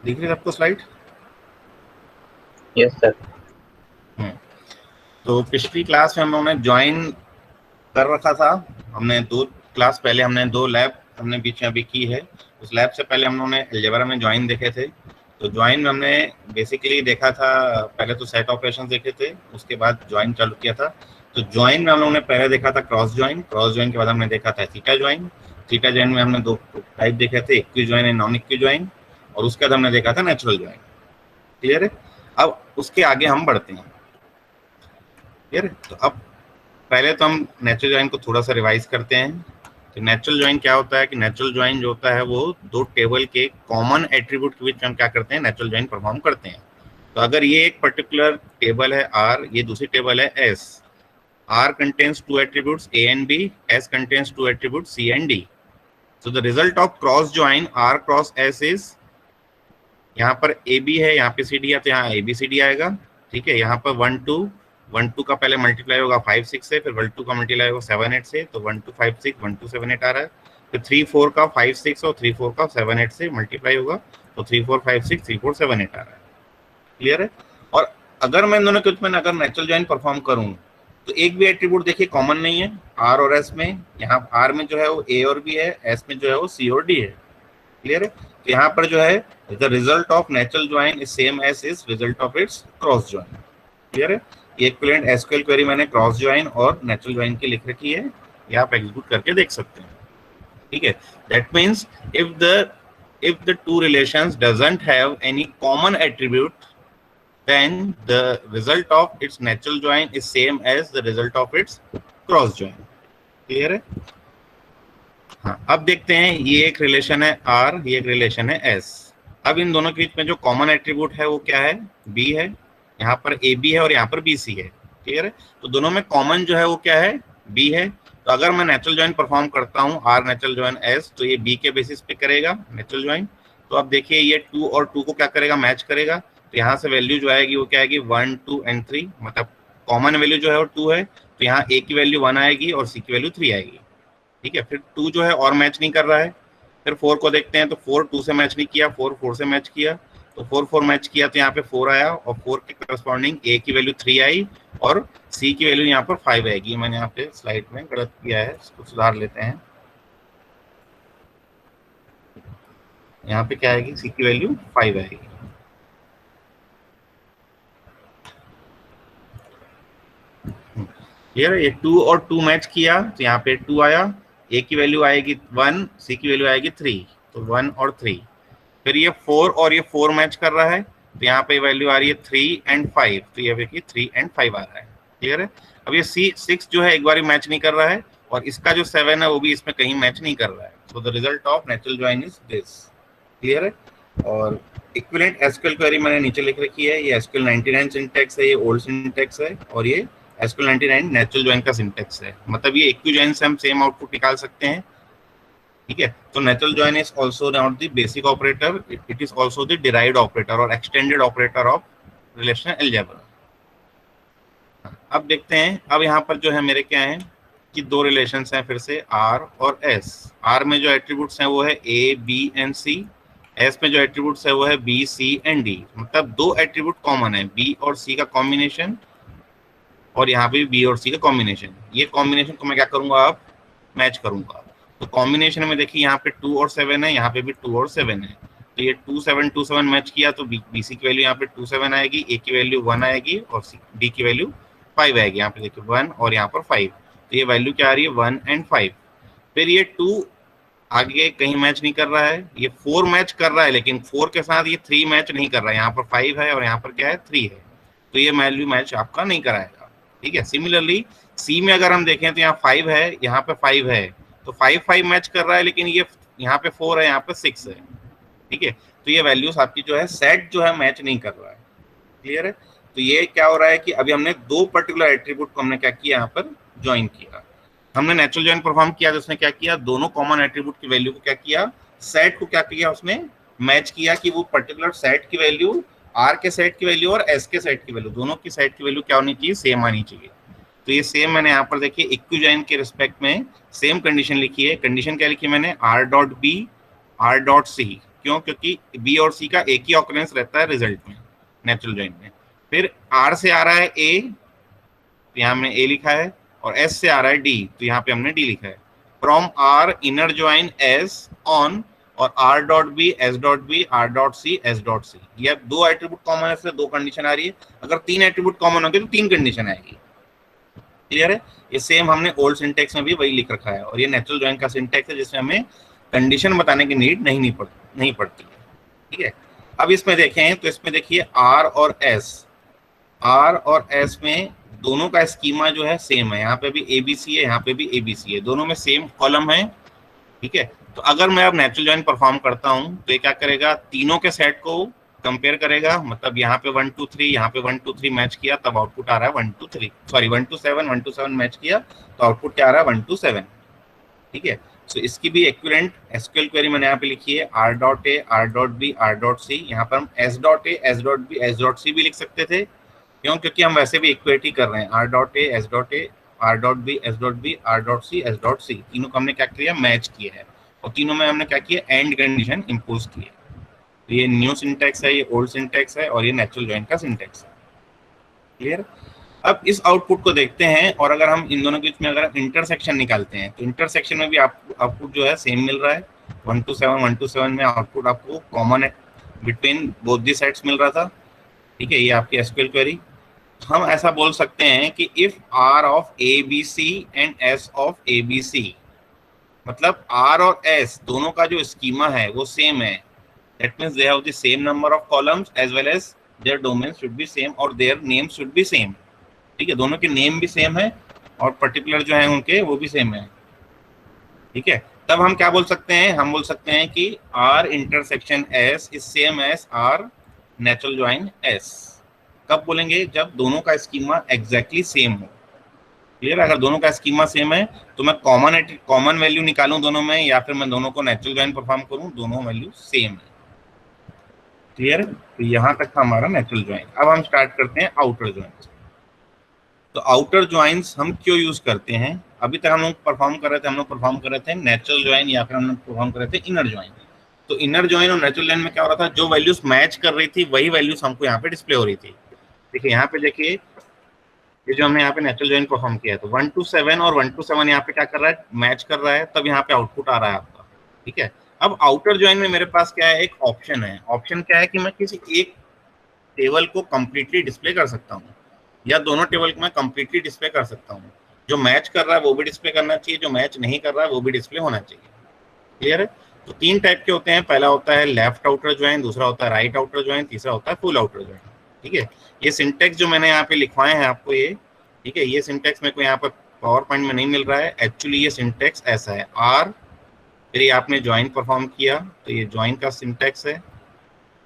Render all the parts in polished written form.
दिख रही है आपको स्लाइड? Yes sir. तो पिछली क्लास में हम लोगों ने ज्वाइन कर रखा था। हमने 2 क्लास पहले हमने 2 लैब हमने बीच में अभी की है। उस लैब से पहले हम लोगों ने अलजेब्रा में ज्वाइन देखे थे। तो ज्वाइन में हमने बेसिकली देखा था, पहले तो सेट ऑपरेशन देखे थे, उसके बाद ज्वाइन चालू किया था। तो ज्वाइन में हम लोगों ने पहले देखा था क्रॉस ज्वाइन, क्रॉस ज्वाइन के बाद हमने देखा था थीटा ज्वाइन। थीटा ज्वाइन में हमने 2 टाइप देखे थे, equi join and non equi join, और उसके बाद हमने देखा था नेचुरल ज्वाइन। क्लियर है? अब उसके आगे हम बढ़ते हैं। क्लियर है? तो अब पहले तो हम नेचुरल ज्वाइन को थोड़ा सा रिवाइज करते हैं। तो नेचुरल ज्वाइन क्या होता है कि नेचुरल ज्वाइन जो होता है वो 2 टेबल के कॉमन एट्रीब्यूट के बीच में हम क्या करते हैं, नेचुरल ज्वाइन परफॉर्म करते हैं। तो अगर ये एक पर्टिकुलर टेबल है R, ये दूसरी टेबल है S, R contains 2 attributes A and B, S contains 2 attributes C and D. So the result of cross join R cross S is, यहाँ पर AB है, यहाँ पे CD है, तो यहाँ ABCD आएगा। ठीक है, यहाँ पर 1 2 1 2 का पहले मल्टीप्लाई होगा 5 6 से, फिर 1 2 का मल्टीप्लाई होगा 7 8 से, तो 1 2 5 6 1 2 7 8 आ रहा है। फिर 3 4 का 5 6 और 3 4 का 7 8 से मल्टीप्लाई होगा, तो 3 4 5 6 3 4 7 8 आ रहा है। क्लियर है? और अगर मैं इन दोनों के बीच में अगर नेचुरल ज्वाइन परफॉर्म करूं तो एक भी एट्रीब्यूट देखिए कॉमन नहीं है R और S में। यहाँ R में जो है वो A और B है, S में जो है वो C और D है। क्लियर है? तो यहाँ पर जो है the result of natural join is same as is result of its cross join. Clear है? ये इक्विवेलेंट एसक्यूएल क्वेरी मैंने क्रॉस ज्वाइन और नेचुरल ज्वाइन की लिख रखी है, ये आप एग्जीक्यूट करके देख सकते हैं। ठीक है, that means if the two relations doesn't have any common attribute, then the result of its natural join is same as the result of its cross join. Clear है? हाँ, अब देखते हैं, ये एक रिलेशन है R, ये एक रिलेशन है S। अब इन दोनों के बीच में जो कॉमन एट्रीब्यूट है वो क्या है? B है। यहाँ पर AB है और यहाँ पर BC है। क्लियर है? तो दोनों में कॉमन जो है वो क्या है? B है। तो अगर मैं नेचुरल ज्वाइन परफॉर्म करता हूँ R नेचुरल ज्वाइन S, तो ये B के बेसिस पे करेगा नेचुरल ज्वाइन। तो अब देखिए ये 2 और 2 को क्या करेगा? मैच करेगा। तो यहाँ से वैल्यू जो आएगी वो क्या आएगी? 1 2 एंड 3, मतलब कॉमन वैल्यू जो है वो 2 है, तो यहाँ A की वैल्यू 1 आएगी और C की वैल्यू 3 आएगी। ठीक है, फिर 2 जो है और मैच नहीं कर रहा है। फिर 4 को देखते हैं, तो 4 2 से मैच नहीं किया, 4 4 से मैच किया, तो 4 4 मैच किया, तो यहाँ पे 4 आया, और 4 के करस्पॉन्डिंग A की वैल्यू 3 आई और C की वैल्यू यहाँ पर 5 आएगी। मैंने यहाँ पे स्लाइड में गलत किया है, इसको सुधार लेते हैं। यहाँ पे क्या आएगी? C की वैल्यू 5 आएगी। ये 2 और 2 मैच किया, तो यहाँ पे 2 आया, A की वैल्यू आएगी 1, C की वैल्यू आएगी 3, तो 1 और 3। फिर ये 4 और ये 4 मैच कर रहा है, तो यहाँ पे वैल्यू आ रही है 3 एंड 5, तो ये देखिए 3 एंड 5 आ रहा है। क्लियर है? अब ये C6 जो है एक बार मैच नहीं कर रहा है, और इसका जो 7 है वो भी इसमें कहीं मैच नहीं कर रहा है। तो the result of natural join is this. Clear है? और इक्विवेलेंट एसक्यूएल क्वेरी मैंने नीचे लिख रखी है, ये एसक्यूएल 99 सिंटैक्स है, ये ओल्ड सिंटैक्स है, और ये एसक्यूएल 99 नेचुरल ज्वाइन का सिंटैक्स है। मतलब ये इक्वी ज्वाइन से हम सेम आउटपुट निकाल सकते हैं। ठीक है, तो natural join is also not the basic operator, it is also the derived operator और extended operator of relational algebra. अब देखते हैं, अब यहाँ पर जो है मेरे क्या है कि 2 रिलेशंस हैं फिर से, R और S। R में जो एट्रीब्यूट्स हैं वो है A B and C, S में जो एट्रीब्यूट्स है वो है B C एंड D। मतलब 2 एट्रीब्यूट कॉमन है, B और C का कॉम्बिनेशन, और यहाँ पे B और C का कॉम्बिनेशन। ये कॉम्बिनेशन को मैं क्या करूंगा? अब मैच करूंगा। तो कॉम्बिनेशन में देखिए यहाँ पे 2 और 7 है, यहाँ पे भी 2 और 7 है, तो ये 2 7 2 7 मैच किया, तो BC की वैल्यू यहाँ पे 2 7 आएगी, A की वैल्यू 1 आएगी और D की वैल्यू 5 आएगी। यहाँ पे देखिए 1 और यहाँ पर 5, तो ये वैल्यू क्या आ रही है? 1 एंड 5। फिर ये 2 आगे कहीं मैच नहीं कर रहा है, ये 4 मैच कर रहा है, लेकिन 4 के साथ ये 3 मैच नहीं कर रहा है। यहाँ पर 5 है और यहाँ पर क्या है? 3 है, तो ये वैल्यू मैच आपका नहीं कराएगा। ठीक है, सिमिलरली C में अगर हम देखें तो यहाँ 5 है, यहाँ पे 5 है, तो 5 5 मैच कर रहा है, लेकिन ये यहाँ पे 4 है, यहाँ पे 6 है। ठीक है, तो ये वैल्यूज आपकी जो है सेट जो है मैच नहीं कर रहा है। क्लियर है? तो ये क्या हो रहा है कि अभी हमने 2 पर्टिकुलर एट्रीब्यूट को हमने क्या किया? यहाँ पर ज्वाइन किया। हमने नेचुरल ज्वाइन परफॉर्म किया, तो उसने क्या किया? दोनों कॉमन एट्रीब्यूट की वैल्यू को क्या किया? सेट को क्या किया? उसने मैच किया कि वो पर्टिकुलर सेट की वैल्यू R के सेट की वैल्यू और S के सेट की वैल्यू, दोनों की सेट की वैल्यू क्या होनी चाहिए? सेम आनी चाहिए। तो ये सेम मैंने यहाँ पर देखिए इक्वी ज्वाइन के रिस्पेक्ट में सेम कंडीशन लिखी है। कंडीशन क्या लिखी है मैंने? R dot B R dot C, क्यों? क्योंकि बी और सी का एक ही ऑकरेंस रहता है रिजल्ट में, नेचुरल जॉइन में। फिर आर से आ रहा है ए, तो यहाँ हमने ए लिखा है, और एस से आ रहा है डी, तो यहाँ पे हमने डी लिखा है। From R inner join S on, और R dot B S dot B R dot C S dot C. ये दो एट्रीब्यूट कॉमन है, इसलिए दो कंडीशन आ रही है। अगर तीन एट्रीब्यूट कॉमन होंगे तो तीन कंडीशन आएगी। क्लियर है? ये सेम हमने ओल्ड सिंटेक्स में भी वही लिख रखा है, और ये नेचुरल ज्वाइन का सिंटेक्स है जिसमें हमें कंडीशन बताने की नीड नहीं पड़ती है। ठीक है, अब इसमें देखें तो इसमें देखिए आर और एस में दोनों का स्कीमा जो है सेम है। यहाँ पे भी एबीसी है, यहाँ पे भी एबीसी है, दोनों में सेम कॉलम है। ठीक है, तो अगर मैं अब नेचुरल जॉइन परफॉर्म करता हूँ तो ये क्या करेगा, तीनों के सेट को कंपेयर करेगा। मतलब यहाँ पे 1 2 3, यहाँ पे 1 2 3 मैच किया, तब आउटपुट आ रहा है 1 2 3, सॉरी 1 2 7, 1 2 7 मैच किया तो आउटपुट क्या आ रहा है 1 2 7। ठीक है, तो इसकी भी इक्विवेलेंट एसक्यूएल क्वेरी मैंने यहाँ पे लिखी है, R dot A R dot B R dot C. यहाँ पर हम S dot A S dot B S dot C भी लिख सकते थे, क्यों? क्योंकि हम वैसे भी इक्वेटी कर रहे हैं, R dot A S dot A R dot B S dot B R dot C S dot C, तीनों को हमने क्या किया, मैच किया है, और तीनों में हमने क्या किया, एंड कंडीशन इंपोज की है। तो ये न्यू सिंटेक्स है, ये ओल्ड सिंटेक्स है, और ये नेचुरल जॉइन का सिंटेक्स है। क्लियर? अब इस आउटपुट को देखते हैं, और अगर हम इन दोनों के बीच में अगर इंटरसेक्शन निकालते हैं तो इंटरसेक्शन में भी आउटपुट जो है सेम मिल रहा है। 1 2 7 में आउटपुट आपको कॉमन है बिटवीन बोथ दी सेट्स मिल रहा था। ठीक है, ये आपकी एसक्यूएल क्वेरी। हम ऐसा बोल सकते हैं कि if R of A B C and S of A B C, मतलब आर और एस दोनों का जो स्कीमा है वो सेम है, that means they have the same number of columns as well as their domain should be same और their name should be same. ठीक है, दोनों के नेम भी सेम है और पर्टिकुलर जो है उनके वो भी सेम है। ठीक है, तब हम क्या बोल सकते हैं, हम बोल सकते हैं कि R intersection S is same as R natural join S. कब बोलेंगे, जब दोनों का स्कीमा एग्जैक्टली सेम हो। क्लियर? अगर दोनों का स्कीमा सेम है तो मैं कॉमन वैल्यू निकालूं दोनों में, या फिर मैं दोनों को नेचुरल ज्वाइन परफॉर्म करूं, दोनों वैल्यू सेम है। क्लियर? तो यहां तक था हमारा नेचुरल ज्वाइन। अब हम स्टार्ट करते हैं आउटर ज्वाइन। तो आउटर ज्वाइंस हम क्यों यूज करते हैं? अभी तक हम लोग परफॉर्म कर रहे थे नेचुरल ज्वाइन, या फिर हम लोग परफॉर्म कर रहे थे इनर ज्वाइन। तो इनर ज्वाइन और नेचुरल ज्वाइन में क्या हो रहा था, जो वैल्यूज मैच कर रही थी वही वैल्यूज हमको यहाँ पे डिस्प्ले हो रही थी। देखिए यहाँ पे देखिए, ये जो हमने यहाँ पे नेचुरल ज्वाइन परफॉर्म किया है, तो 1 2 7 और 1 2 7 यहाँ पे क्या कर रहा है, मैच कर रहा है, तब यहाँ पे आउटपुट आ रहा है आपका। ठीक है, अब आउटर ज्वाइन में मेरे पास क्या है, एक ऑप्शन है। ऑप्शन क्या है कि मैं किसी एक टेबल को कंप्लीटली डिस्प्ले कर सकता हूँ, या दोनों टेबल को मैं कंप्लीटली डिस्प्ले कर सकता हूँ। जो मैच कर रहा है वो भी डिस्प्ले करना चाहिए, जो मैच नहीं कर रहा है वो भी डिस्प्ले होना चाहिए। क्लियर है? तो तीन टाइप के होते हैं, पहला होता है लेफ्ट आउटर ज्वाइन, दूसरा होता है राइट आउटर ज्वाइन, तीसरा होता है फुल आउटर ज्वाइन। ठीक है, ये सिंटेक्स जो मैंने यहाँ पे लिखवाए हैं आपको ये, ठीक है, ये सिंटेक्स मेरे को यहाँ पर पावर पॉइंट में नहीं मिल रहा है। एक्चुअली ये सिंटेक्स ऐसा है, आर, फिर ये आपने ज्वाइन परफॉर्म किया तो ये ज्वाइन का सिंटेक्स है,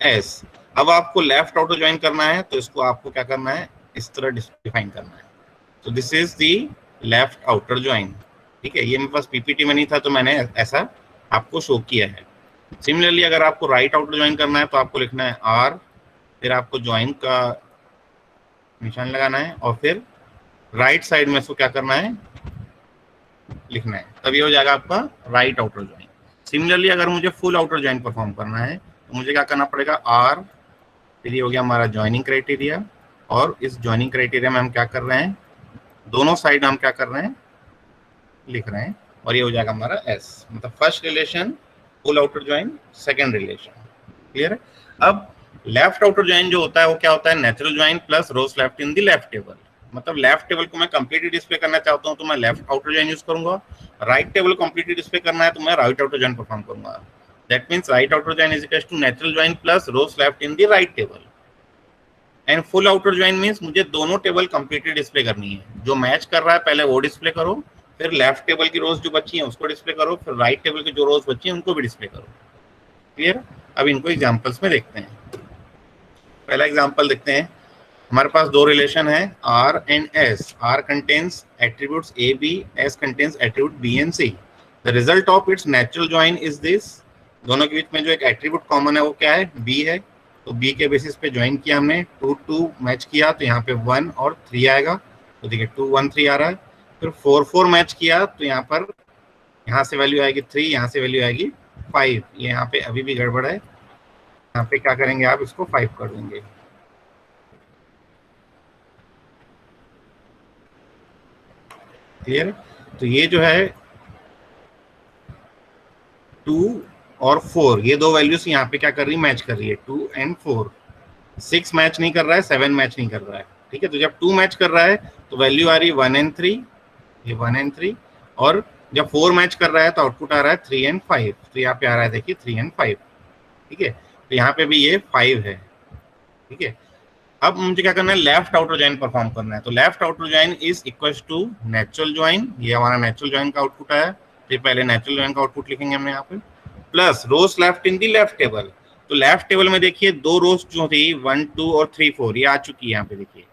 एस। अब आपको लेफ्ट आउटर ज्वाइन करना है तो इसको आपको क्या करना है, इस तरह डिफाइन करना है। तो this is the left outer join. ठीक है, ये मेरे पास पीपीटी में नहीं था तो मैंने ऐसा आपको शो किया है। सिमिलरली अगर आपको राइट आउटर ज्वाइन करना है तो आपको लिखना है आर, फिर आपको ज्वाइन का निशान लगाना है, और फिर राइट साइड में इसको क्या करना है, लिखना है, तब ये हो जाएगा आपका राइट आउटर ज्वाइन। सिमिलरली अगर मुझे फुल आउटर ज्वाइन परफॉर्म करना है तो मुझे क्या करना पड़ेगा, आर, फिर ये हो गया हमारा ज्वाइनिंग क्राइटेरिया, और इस ज्वाइनिंग क्राइटेरिया में हम क्या कर रहे हैं, दोनों साइड हम क्या कर रहे हैं, लिख रहे हैं, और ये हो जाएगा हमारा एस। मतलब first relation full outer join, second relation. Clear है? अब लेफ्ट आउटर ज्वाइन जो होता है वो क्या होता है, natural join plus rows left in the left table. मतलब लेफ्ट टेबल को मैं कंप्लीटली डिस्प्ले करना चाहता हूं तो मैं लेफ्ट आउटर ज्वाइन यूज करूंगा, राइट टेबल कंप्लीटली डिस्प्ले करना है तो मैं राइट आउटर ज्वाइन परफॉर्म करूंगा। That means right outer join is equal to natural join plus rows left in the right table. And full outer join means मुझे दोनों table completely display करनी है, जो मैच कर रहा है पहले वो डिस्प्ले करो, फिर लेफ्ट टेबल की रोज जो बची हैं उसको डिस्प्ले करो, फिर राइट टेबल की जो रोज बची हैं उनको भी डिस्प्ले करो। क्लियर? अब इनको एग्जांपल्स में देखते हैं। पहला एग्जांपल देखते हैं, हमारे पास दो रिलेशन है R and S। R contains attributes A, B, S contains attribute B and C. The result of its natural join is this. दोनों के बीच में जो एक एट्रीब्यूट कॉमन है वो क्या है, B है। तो B के बेसिस पे ज्वाइन किया हमने, 2 2 मैच किया तो यहाँ पे 1 और 3 आएगा, तो देखिए 2 1 3 आ रहा है। फिर 4 4 मैच किया तो यहाँ पर, यहाँ से वैल्यू आएगी 3, यहाँ से वैल्यू आएगी 5, ये यहाँ पे अभी भी गड़बड़ है, यहाँ पे क्या करेंगे आप इसको 5 कर देंगे। क्लियर? तो ये जो है 2 और 4, ये दो वैल्यूज यहाँ पे क्या कर रही है, मैच कर रही है, 2 एंड 4। 6 मैच नहीं कर रहा है, 7 मैच नहीं कर रहा है। ठीक है, तो जब 2 मैच कर रहा है तो वैल्यू आ रही है 1 एंड 3, ये 1 एंड 3, और जब 4 मैच कर रहा है तो आउटपुट आ रहा है 3 एंड 5। तो यहाँ पे आ रहा है देखिए 3 एंड 5। ठीक है, तो यहाँ पे भी ये 5 है। ठीक है, अब मुझे क्या करना है, लेफ्ट आउटर जॉइन परफॉर्म करना है। तो left outer join is equal to natural join, ये हमारा नेचुरल जॉइन का आउटपुट आया। फिर पहले नेचुरल जॉइन का आउटपुट लिखेंगे हमने यहाँ पे, plus rows left in the left table. तो लेफ्ट टेबल में देखिए दो रोज जो थी 1 2 और 3 4 ये आ चुकी है यहाँ पे देखिए।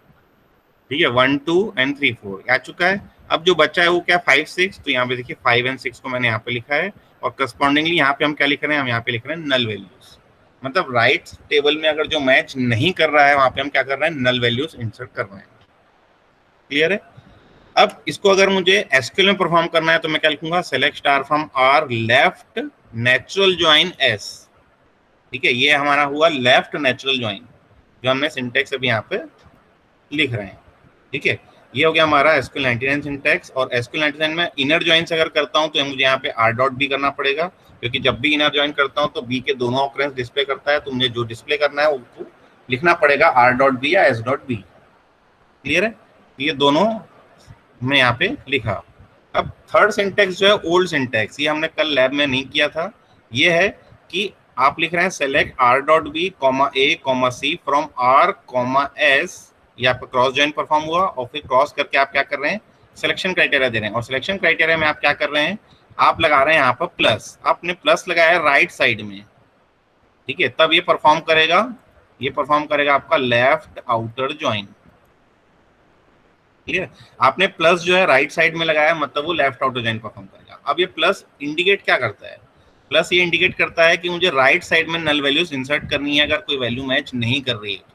ठीक है, 1 2 एंड 3 4 आ चुका है। अब जो बच्चा है वो क्या 5 6, तो यहाँ पे देखिए 5 एंड 6 को मैंने यहाँ पे लिखा है, और करस्पॉन्डिंगली यहाँ पे हम क्या लिख रहे हैं, हम यहाँ पे लिख रहे हैं नल वैल्यूज। मतलब राइट टेबल में अगर जो मैच नहीं कर रहा है वहां पे हम क्या कर रहे हैं, नल वैल्यूज इंसर्ट कर रहे हैं। क्लियर है? अब इसको अगर मुझे एसक्यूएल में परफॉर्म करना है तो मैं क्या लिखूंगा, select star from R left natural join S. ठीक है, ये हमारा हुआ लेफ्ट नेचुरल ज्वाइन, जो हमने सिंटेक्स अभी यहाँ पे लिख रहे हैं। ठीक है, ये हो गया हमारा एसक्यूएल 99 सिंटेक्स। और एसक्यूएल 99 में इनर ज्वाइन से अगर करता हूँ तो मुझे यहाँ पे आर डॉट बी करना पड़ेगा, क्योंकि जब भी इनर ज्वाइन करता हूँ तो बी के दोनों ऑकरेंस डिस्प्ले करता है, तो मुझे जो डिस्प्ले करना है उसको लिखना पड़ेगा आर डॉट बी या एस डॉट बी। क्लियर है? ये दोनों मैं यहाँ पे लिखा। अब थर्ड सिंटेक्स जो है ओल्ड सिंटेक्स, ये हमने कल लैब में नहीं किया था। ये है कि आप लिख रहे हैं select R dot B comma A comma C from R comma S, ये आपका क्रॉस जॉइन परफॉर्म हुआ, और फिर क्रॉस करके आप क्या कर रहे हैं, सिलेक्शन क्राइटेरिया दे रहे हैं। और सिलेक्शन क्राइटेरिया में आप क्या कर रहे हैं, आप लगा रहे हैं यहाँ पर प्लस, आपने प्लस लगाया राइट साइड में। ठीक है, तब ये परफॉर्म करेगा, ये परफॉर्म करेगा आपका लेफ्ट आउटर ज्वाइन। क्लियर? आपने प्लस जो है राइट साइड में लगाया, मतलब वो लेफ्ट आउटर ज्वाइन परफॉर्म करेगा। अब ये प्लस इंडिकेट क्या करता है, प्लस ये इंडिकेट करता है कि मुझे राइट साइड में नल वैल्यूज इंसर्ट करनी है अगर कोई वैल्यू मैच नहीं कर रही है।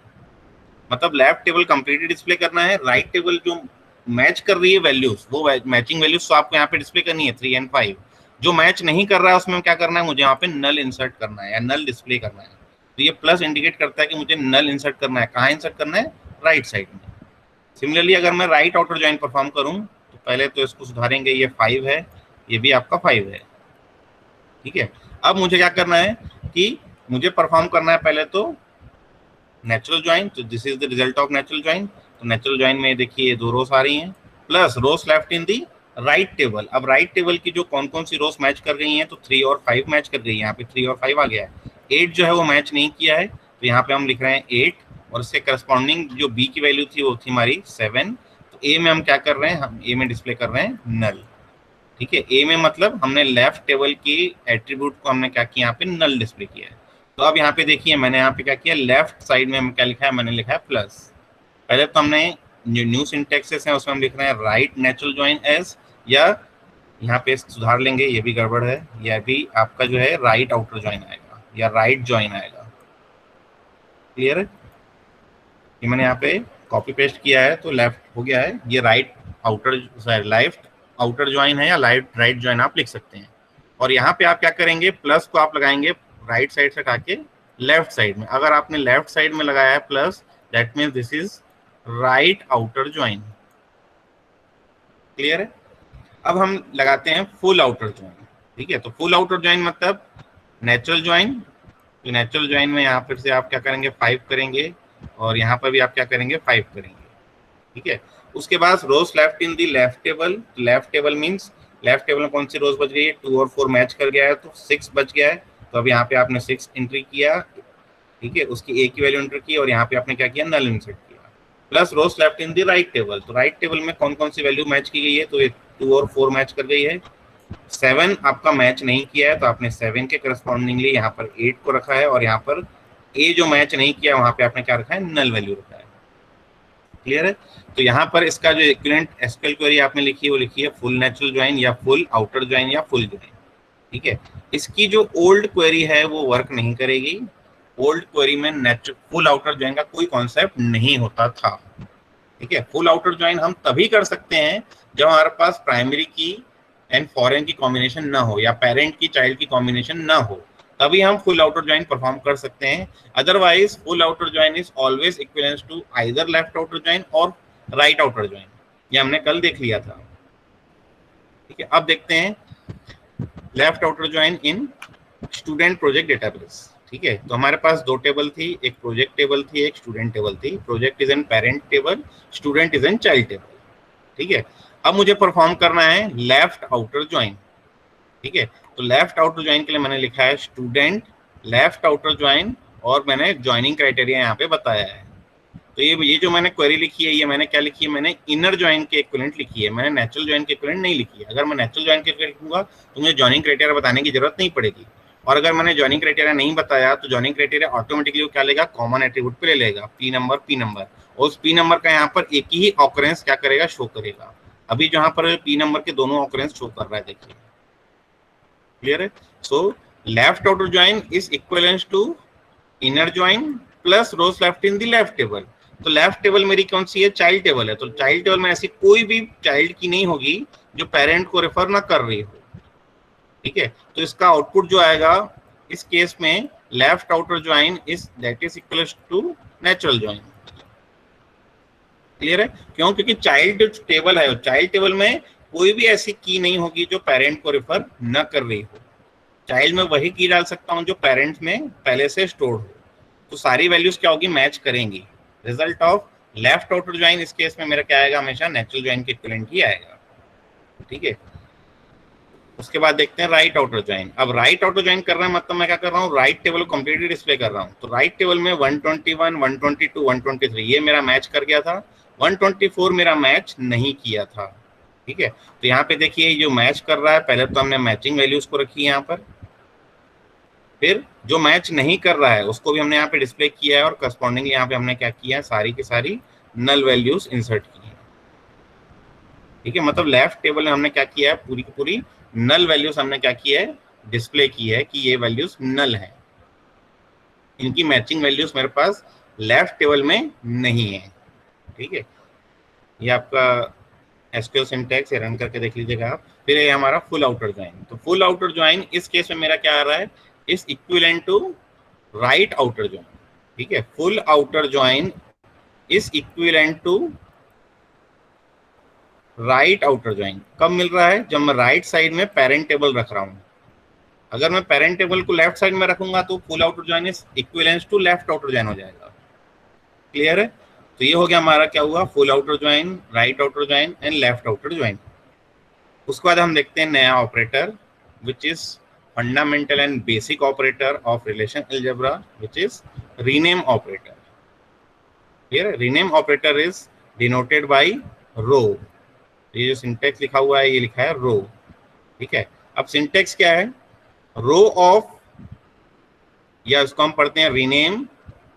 मतलब लेफ्ट टेबल कंप्लीटली डिस्प्ले करना है, राइट टेबल जो मैच कर रही है वैल्यूज, वो मैचिंग वैल्यूज तो आपको यहाँ पे डिस्प्ले करनी है 3 एंड 5। जो मैच नहीं कर रहा है उसमें क्या करना है, मुझे यहाँ पे नल इंसर्ट करना है या नल डिस्प्ले करना है। तो ये प्लस इंडिकेट करता है कि मुझे नल इंसर्ट करना है। कहाँ इंसर्ट करना है, राइट साइड में। सिमिलरली अगर मैं राइट आउटर ज्वाइन परफॉर्म करूं तो पहले तो इसको सुधारेंगे, ये 5 है, ये भी आपका 5 है। ठीक है, अब मुझे क्या करना है कि मुझे परफॉर्म करना है पहले तो नेचुरल ज्वाइन। तो this is the result of natural join. तो नेचुरल ज्वाइन में देखिए दो रोज आ रही हैं, plus rows left in the right table. अब राइट टेबल की जो कौन कौन सी रोज मैच कर गई हैं, तो 3 और 5 मैच कर गई है। यहाँ पे 3 और 5 आ गया है। 8 जो है वो मैच नहीं किया है, तो यहाँ पे हम लिख रहे हैं 8, और इससे करस्पॉन्डिंग जो बी की वैल्यू थी वो थी हमारी 7। तो ए में हम क्या कर रहे हैं, हम ए में डिस्प्ले कर रहे हैं नल। ठीक है, ए में मतलब हमने लेफ्ट टेबल की एट्रीब्यूट को हमने क्या किया, यहाँ पे नल डिस्प्ले किया है। तो अब यहाँ पे देखिए मैंने यहाँ पे क्या किया, लेफ्ट साइड में क्या लिखा है, मैंने लिखा है प्लस। पहले तो हमने जो न्यू सिंटेक्सेस है उसमें हम लिख रहे हैं राइट नेचुरल ज्वाइन एस, या यहाँ पे सुधार लेंगे, ये भी गड़बड़ है, यह भी आपका जो है राइट आउटर ज्वाइन आएगा या राइट ज्वाइन आएगा। क्लियर है? ये मैंने यहाँ पे कॉपी पेस्ट किया है तो लेफ्ट हो गया है, ये right outer left outer join है या राइट ज्वाइन आप लिख सकते हैं। और यहाँ पे आप क्या करेंगे, प्लस को आप लगाएंगे राइट साइड से हटा के लेफ्ट साइड में। अगर आपने लेफ्ट साइड में लगाया है plus, that means this is right outer join. Clear है? अब हम लगाते हैं फुल आउटर ज्वाइन। ठीक है, तो फुल आउटर ज्वाइन मतलब नेचुरल ज्वाइन। तो नेचुरल ज्वाइन में यहाँ फिर से आप क्या करेंगे, 5 करेंगे, और यहाँ पर भी आप क्या करेंगे, 5 करेंगे। ठीक है, उसके बाद rows left in the left table. Left table means left table में कौन सी रोज बच गई है, 2 और 4 मैच कर गया है तो 6 बच गया है। तो अब यहाँ पे आपने 6 एंट्री किया। ठीक है, उसकी ए की वैल्यू एंटर की, और यहाँ पे आपने क्या किया, नल इंसर्ट किया। Plus rows left in the right table. तो राइट टेबल में कौन कौन सी वैल्यू मैच की गई है, तो 2 और 4 मैच कर गई है। 7 आपका मैच नहीं किया है, तो आपने 7 के करस्पॉन्डिंगली यहाँ पर 8 को रखा है, और यहाँ पर ए जो मैच नहीं किया वहां पे आपने क्या रखा है, नल वैल्यू रखा है। क्लियर है? तो यहाँ पर इसका जो इक्विवेलेंट एसक्यूएल क्वेरी आपने लिखी है वो लिखी है फुल नेचुरल ज्वाइन या फुल आउटर ज्वाइन या फुल ज्वाइन। ठीक है, इसकी जो ओल्ड क्वेरी है वो वर्क नहीं करेगी। ओल्ड क्वेरी में फुल आउटर ज्वाइन का कोई कॉन्सेप्ट नहीं होता था। ठीक है, फुल आउटर ज्वाइन हम तभी कर सकते हैं जब हमारे पास प्राइमरी की एंड फॉरेन की कॉम्बिनेशन ना हो या पेरेंट की चाइल्ड की कॉम्बिनेशन ना हो, तभी हम फुल आउटर ज्वाइन परफॉर्म कर सकते हैं। Otherwise full outer join is always equivalent to either left outer join और राइट आउटर ज्वाइन। ये हमने कल देख लिया था। ठीक है, अब देखते हैं left outer join in student project database. ठीक है, तो हमारे पास दो टेबल थी, एक प्रोजेक्ट टेबल थी, एक स्टूडेंट टेबल थी। Project is an parent table, student is an child table. ठीक है, अब मुझे परफॉर्म करना है लेफ्ट आउटर ज्वाइन। ठीक है, तो लेफ्ट आउटर ज्वाइन के लिए मैंने लिखा है स्टूडेंट लेफ्ट आउटर ज्वाइन, और मैंने ज्वाइनिंग क्राइटेरिया यहाँ पे बताया है। तो ये जो मैंने क्वेरी लिखी है, ये मैंने क्या लिखी है, मैंने इनर ज्वाइन के इक्विवेलेंट लिखी है, मैंने नेचुरल ज्वाइन के इक्विवेलेंट नहीं लिखी है। अगर मैं नेचुरल ज्वाइन के इक्विवेलेंट लिखूंगा तो मुझे ज्वाइनिंग क्राइटेरिया बताने की जरूरत नहीं पड़ेगी, और अगर मैंने ज्वाइनिंग क्राइटेरिया नहीं बताया तो ज्वाइनिंग क्राइटेरिया ऑटोमेटिकली वो क्या लेगा, कॉमन एट्रीब्यूट पे ले लेगा, पी नंबर, और उस पी नंबर का यहाँ पर एक ही ऑकरेंस क्या करेगा, शो करेगा। अभी जहां पर पी नंबर के दोनों ऑकरेंस शो कर रहा है, देखिए क्लियर है। So left outer join is equivalent to inner join plus rows left in the left table. तो लेफ्ट टेबल मेरी कौन सी है, चाइल्ड टेबल है, तो चाइल्ड टेबल में ऐसी कोई भी चाइल्ड की नहीं होगी जो पेरेंट को रेफर ना कर रही हो। ठीक है, तो इसका आउटपुट जो आएगा इस केस में left outer join is that is equal to natural join. Clear है, क्यों, क्योंकि चाइल्ड टेबल है, चाइल्ड टेबल में कोई भी ऐसी की नहीं होगी जो पेरेंट को रेफर न कर रही हो। चाइल्ड में वही की डाल सकता हूं जो पेरेंट में पहले से स्टोर हो, तो सारी वैल्यूज क्या होगी, मैच करेंगी। Result of left outer join इस केस में मेरा क्या आएगा, हमेशा नेचुरल ज्वाइन के इक्विवेलेंट ही आएगा। ठीक है, उसके बाद देखते हैं राइट आउटर ज्वाइन। अब राइट आउटर ज्वाइन कर रहे हैं मतलब मैं क्या कर रहा हूँ, राइट टेबल को कंप्लीटली डिस्प्ले कर रहा हूँ। तो राइट टेबल में 121, 122, 123 ये मेरा मैच कर गया था, 124 मेरा मैच नहीं किया था। ठीक है, तो यहाँ पे देखिए जो मैच कर रहा है, पहले तो हमने मैचिंग वैल्यूज को रखी है यहाँ पर, फिर जो मैच नहीं कर रहा है उसको भी हमने यहाँ पे डिस्प्ले किया है, और करस्पॉन्डिंग यहाँ पे हमने क्या किया है, सारी की सारी नल वैल्यूज इंसर्ट की है। ठीक है, मतलब लेफ्ट टेबल में हमने क्या किया है, पूरी की पूरी नल वैल्यूज हमने क्या किया है, डिस्प्ले की है कि ये वैल्यूज नल है, इनकी मैचिंग वैल्यूज मेरे पास लेफ्ट टेबल में नहीं है। ठीक है, ये आपका एसक्यूएल सिंटैक्स रन करके देख लीजिएगा आप। फिर ये हमारा फुल आउटर ज्वाइन, तो फुल आउटर ज्वाइन इस केस में मेरा क्या आ रहा है, is equivalent to right outer join. ठीक है, full outer join is equivalent to right outer join. कब मिल रहा है, जब मैं राइट साइड में पेरेंट टेबल रख रहा हूं। अगर मैं पेरेंट टेबल को लेफ्ट साइड में रखूंगा तो full outer join is equivalent to left outer join हो जाएगा। क्लियर है, तो ये हो गया हमारा क्या हुआ, full outer join, right outer join and left outer join. उसके बाद हम देखते हैं नया operator which is fundamental and basic operator of relation algebra, which is rename operator. Clear है, rename operator is denoted by rho. ये जो syntax लिखा हुआ है ये लिखा है रो। ठीक है, अब सिंटेक्स क्या है, रो ऑफ, या इसको हम पढ़ते हैं rename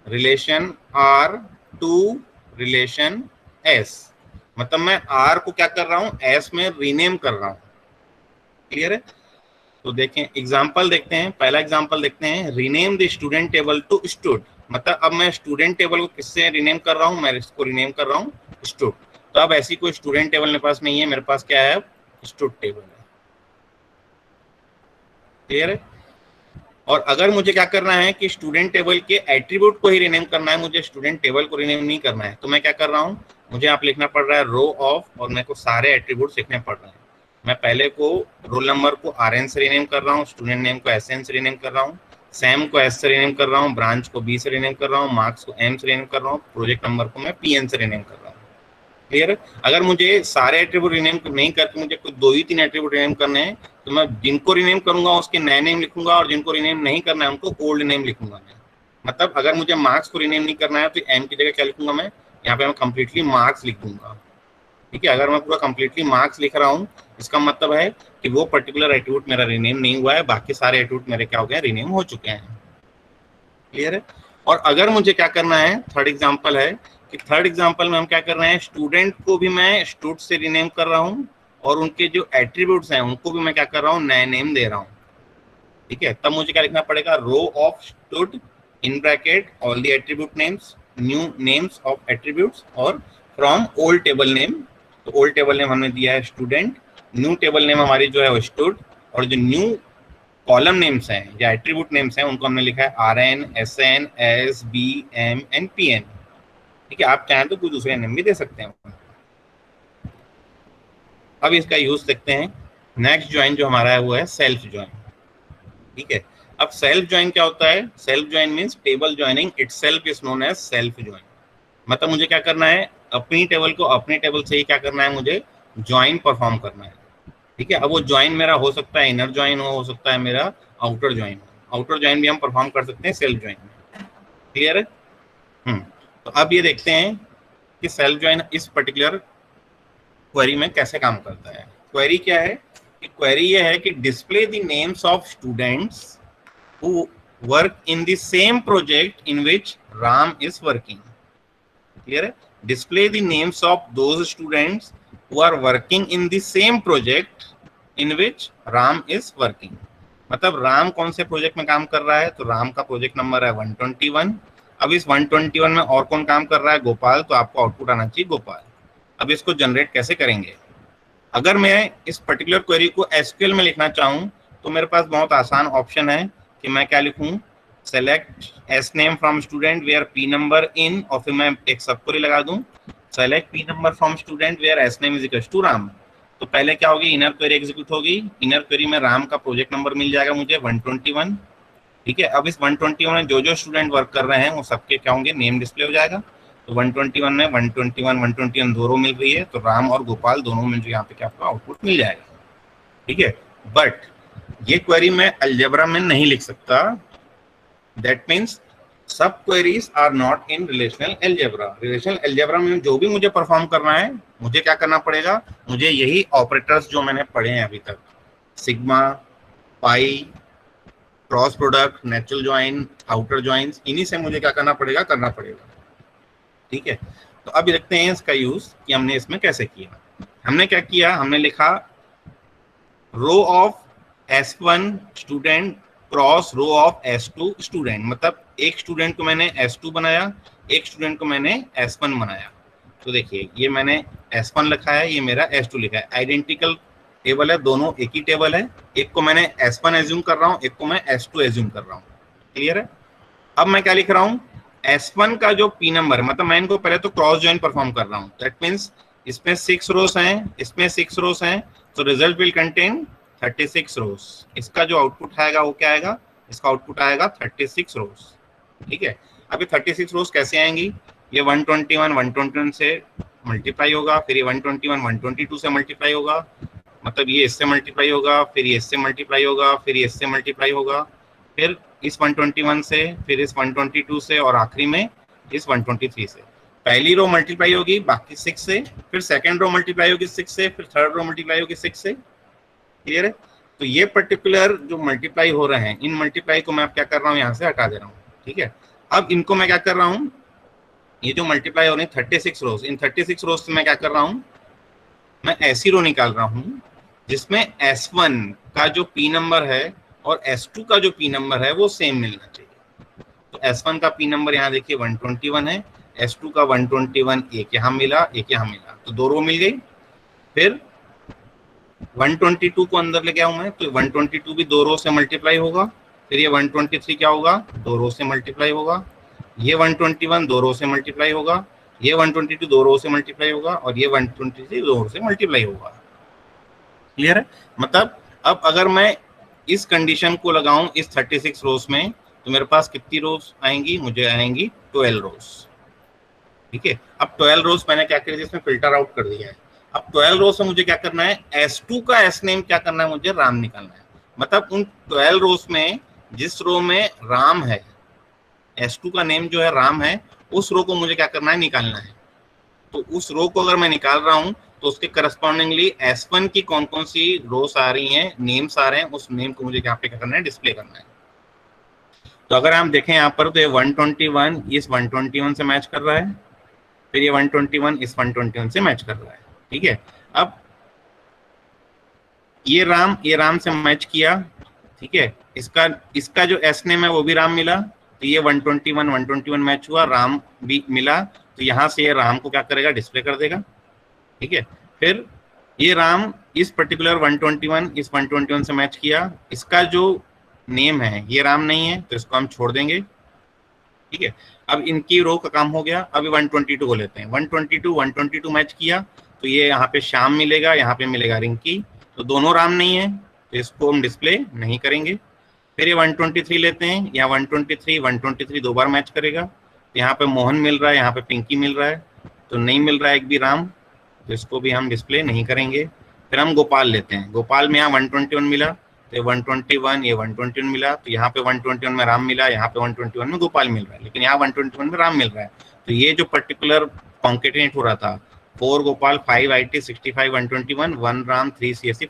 relation R to relation S. मतलब मैं आर को क्या कर रहा हूं, एस में रीनेम कर रहा हूं। क्लियर है, तो देखें एग्जांपल देखते हैं, पहला एग्जांपल देखते हैं, rename the student table to stud. मतलब अब मैं स्टूडेंट टेबल को किससे रीनेम कर रहा हूं, मैं इसको रीनेम कर रहा हूं स्टूड। तो अब ऐसी कोई स्टूडेंट टेबल मेरे पास नहीं है, मेरे पास क्या है, स्टूड टेबल है। क्लियर है, और अगर मुझे क्या करना है कि स्टूडेंट टेबल के एट्रीब्यूट को ही रीनेम करना है, मुझे स्टूडेंट टेबल को रीनेम नहीं करना है, तो मैं क्या कर रहा हूं, मुझे यहाँ पे लिखना पड़ रहा है रो ऑफ, और मेरे को सारे एट्रीब्यूट लिखने पड़ रहे हैं। मैं पहले को रोल नंबर को RN से रीनेम कर रहा हूँ, स्टूडेंट नेम को SN से रीनेम कर रहा हूँ, सैम को S से रीनेम कर रहा हूँ, ब्रांच को B से रीनेम कर रहा हूँ, मार्क्स को M से रीनेम कर रहा हूँ, प्रोजेक्ट नंबर को मैं PN से रीनेम कर रहा हूँ। क्लियर है, अगर मुझे सारे एट्रीब्यूट रीनेम नहीं करके मुझे कुछ 2 ही 3 एट्रीब्यूट रीनेम करने हैं, तो मैं जिनको रीनेम करूंगा उसके नए नेम लिखूंगा, और जिनको रीनेम नहीं करना है उनको ओल्ड नेम लिखूंगा मैं। मतलब अगर मुझे मार्क्स को रीनेम नहीं करना है तो M की जगह क्या लिखूंगा मैं, यहाँ पे मैं कंप्लीटली मार्क्स लिख दूंगा। ठीक है, अगर मैं पूरा कंप्लीटली मार्क्स लिख रहा हूँ, इसका मतलब है कि वो पर्टिकुलर एट्रीब्यूट मेरा रीनेम नहीं हुआ है, बाकी सारे एट्रीब्यूट मेरे क्या हो गए, रीनेम हो चुके हैं। क्लियर है, और अगर मुझे क्या करना है, थर्ड एग्जांपल है कि थर्ड एग्जांपल में हम क्या कर रहे हैं, स्टूडेंट को भी मैं स्टूड से रीनेम कर रहा हूँ, और उनके जो एट्रीब्यूट्स हैं उनको भी मैं क्या कर रहा हूँ, नए नेम दे रहा हूँ। ठीक है, तब मुझे क्या लिखना पड़ेगा, rho of stud in bracket all the attribute names, new names of attributes, और फ्रॉम ओल्ड टेबल नेम। तो ओल्ड टेबल नेम हमने दिया है स्टूडेंट, न्यू टेबल नेम हमारी जो है वो स्टूड, और जो न्यू कॉलम नेम्स हैं या एट्रीब्यूट नेम्स हैं उनको हमने लिखा है RN, SN, S, B, M and PN। ठीक है, आप चाहें तो कोई दूसरे नेम भी दे सकते हैं। अब इसका यूज देखते हैं। नेक्स्ट ज्वाइन जो हमारा है वो है सेल्फ ज्वाइन। ठीक है, अब सेल्फ ज्वाइन क्या होता है? Self join means table joining itself is known as self join. मतलब मुझे क्या करना है, अपनी टेबल को अपनी टेबल से ही क्या करना है, मुझे ज्वाइन परफॉर्म करना है। ठीक है, अब वो ज्वाइन मेरा हो सकता है इनर ज्वाइन हो सकता है मेरा आउटर ज्वाइन। आउटर ज्वाइन भी हम परफॉर्म कर सकते हैं सेल्फ ज्वाइन में। क्लियर है? तो अब ये देखते हैं कि सेल्फ ज्वाइन इस पर्टिकुलर क्वेरी में कैसे काम करता है। क्वेरी क्या है? क्वेरी ये है कि display the names of students who work in the same project in which Ram is working. Clear है? Display the names of those students who are working in the same project in which Ram is working. मतलब राम कौन से project में काम कर रहा है? तो राम का प्रोजेक्ट नंबर है 121। अब इस 121 में और कौन काम कर रहा है? गोपाल। तो आपको आउटपुट आना चाहिए गोपाल। अब इसको जनरेट कैसे करेंगे? अगर मैं इस पर्टिकुलर क्वेरी को एसक्यूएल में लिखना चाहूँ तो मेरे पास बहुत आसान ऑप्शन है कि मैं क्या लिखूँ, select S name from student where P number in, और फिर मैं एक सब क्वेरी लगा दूँ select P number from student where S name is equal to Ram. तो पहले क्या होगी, इनर क्वेरी एग्जीक्यूट होगी। इनर क्वेरी में राम का प्रोजेक्ट नंबर मिल जाएगा मुझे 121। ठीक है, अब इस 121 में जो जो स्टूडेंट वर्क कर रहे हैं वो सबके क्या होंगे, नेम डिस्प्ले हो जाएगा। तो 121 में 121 दो रो मिल रही है, तो राम और गोपाल दोनों में जो यहाँ पे क्या आपको आउटपुट मिल जाएगा। ठीक है, बट ये क्वेरी मैं अलजेब्रा में नहीं लिख सकता। That means sub queries are not in relational algebra. Relational algebra में जो भी मुझे परफॉर्म करना है, मुझे क्या करना पड़ेगा, मुझे यही ऑपरेटर्स जो मैंने पढ़े हैं अभी तक, sigma, pi, cross product, natural join, outer joins, इन्हीं से मुझे क्या करना पड़ेगा। ठीक है, तो अब देखते हैं इसका यूज कि हमने इसमें कैसे किया। हमने क्या किया, हमने लिखा rho of S1 student cross rho of S2 student. मतलब एक स्टूडेंट को मैंने S2 बनाया, एक स्टूडेंट को मैंने S1 बनाया। तो देखिए ये मैंने S1 लिखा है, ये मेरा S2 लिखा है, आइडेंटिकल टेबल है, दोनों एक ही टेबल है। एक को मैंने S1 एज्यूम कर रहा हूँ, एक को मैं S2 एज्यूम कर रहा हूँ। क्लियर है? अब मैं क्या लिख रहा हूँ, S1 का जो P नंबर, मतलब मैं इनको पहले तो क्रॉस ज्वाइन परफॉर्म कर रहा हूँ। दैट मीन्स इसमें 6 रोज हैं, इसमें 6 रोज हैं, तो रिजल्ट विल कंटेन 36 रोज। इसका जो आउटपुट आएगा वो क्या आएगा, इसका आउटपुट आएगा 36 रोज। ठीक है, अब ये 36 रोज कैसे आएंगी, ये 121 से मल्टीप्लाई होगा, फिर ये 121 122 से मल्टीप्लाई होगा, मतलब ये इससे मल्टीप्लाई होगा, फिर ये इससे मल्टीप्लाई होगा, फिर ये इससे मल्टीप्लाई होगा, फिर इस 121 से, फिर इस 122 से, और आखिरी में इस 123 से। पहली रो मल्टीप्लाई होगी बाकी 6 से, फिर सेकंड रो मल्टीप्लाई होगी 6 से, फिर थर्ड रो मल्टीप्लाई होगी 6 से। क्लियर है? तो ये पर्टिकुलर जो मल्टीप्लाई हो रहे हैं, इन मल्टीप्लाई को मैं क्या कर रहा हूँ, यहाँ से हटा दे रहा हूँ। ठीक है, अब इनको मैं क्या कर रहा हूँ, ये जो मल्टीप्लाई हो रही है 36 रोज, इन 36 रोज से मैं क्या कर रहा हूँ, मैं ऐसी रो निकाल रहा हूँ जिसमें S1 का जो P नंबर है और S2 का जो P नंबर है वो सेम मिलना चाहिए। तो S1 का P नंबर यहाँ देखिए 121 है, S2 का 121 एक यहाँ मिला, एक यहाँ मिला, तो दो रो मिल गई। फिर 122 को अंदर लेके आऊँ मैं, तो 122 भी दो रो से मल्टीप्लाई होगा, फिर ये 123 क्या होगा, दो रो से मल्टीप्लाई होगा, ये 121 दो रो से मल्टीप्लाई होगा, ये 122 दो रो से मल्टीप्लाई होगा, और ये 123 दो रो से मल्टीप्लाई होगा। क्लियर है? मतलब अब अगर मैं इस कंडीशन को लगाऊं इस 36 रोज में, तो मेरे पास कितनी रोज आएंगी, मुझे आएंगी 12 रोज। ठीक है, अब 12 रोज मैंने क्या किया, इसमें फिल्टर आउट कर दिया है। अब 12 रोज से मुझे क्या करना है, S2 का S नेम क्या करना है, मुझे राम निकालना है। मतलब उन 12 रोज में जिस रो में राम है, S2 का नेम जो है राम है, उस रो को मुझे क्या करना है, निकालना है। तो उस रो को अगर मैं निकाल रहा हूं तो उसके करस्पॉन्डिंगली S1 की कौन कौन सी रोज आ रही हैं, नेम्स आ रहे हैं, उस नेम को मुझे यहाँ पे क्या करना है, डिस्प्ले करना है। तो अगर हम देखें यहाँ पर, तो ये 121 इस 121 से मैच कर रहा है, फिर ये 121 इस 121 से मैच कर रहा है। ठीक है, अब ये राम से मैच किया। ठीक है, इसका जो S नेम है वो भी राम मिला, तो ये 121 मैच हुआ, राम भी मिला, तो यहाँ से ये राम को क्या करेगा, डिस्प्ले कर देगा। ठीक है, फिर ये राम इस पर्टिकुलर 121 इस 121 से मैच किया, इसका जो नेम है ये राम नहीं है तो इसको हम छोड़ देंगे, ठीक है। अब इनकी रो का काम हो गया। अभी 122 को लेते हैं, 122 मैच किया तो ये यहाँ पे श्याम मिलेगा, यहाँ पे मिलेगा रिंकी, तो दोनों राम नहीं है तो इसको हम डिस्प्ले नहीं करेंगे। फिर ये 123 लेते हैं, यहाँ 123 दो बार मैच करेगा, यहाँ पे मोहन मिल रहा है, यहाँ पे पिंकी मिल रहा है, तो नहीं मिल रहा है एक भी राम, तो इसको भी हम डिस्प्ले नहीं करेंगे। फिर हम गोपाल लेते हैं, गोपाल में यहाँ 121 मिला तो ये 121 ये 121 मिला, तो यहाँ पे 121 में राम मिला, यहाँ पे 121 में गोपाल मिल रहा है, लेकिन यहाँ 121 में राम मिल रहा है। तो ये जो पर्टिकुलर कॉन्केटिनेट हो रहा था 4 गोपाल 5 IT 65 121 1 राम 3 CSE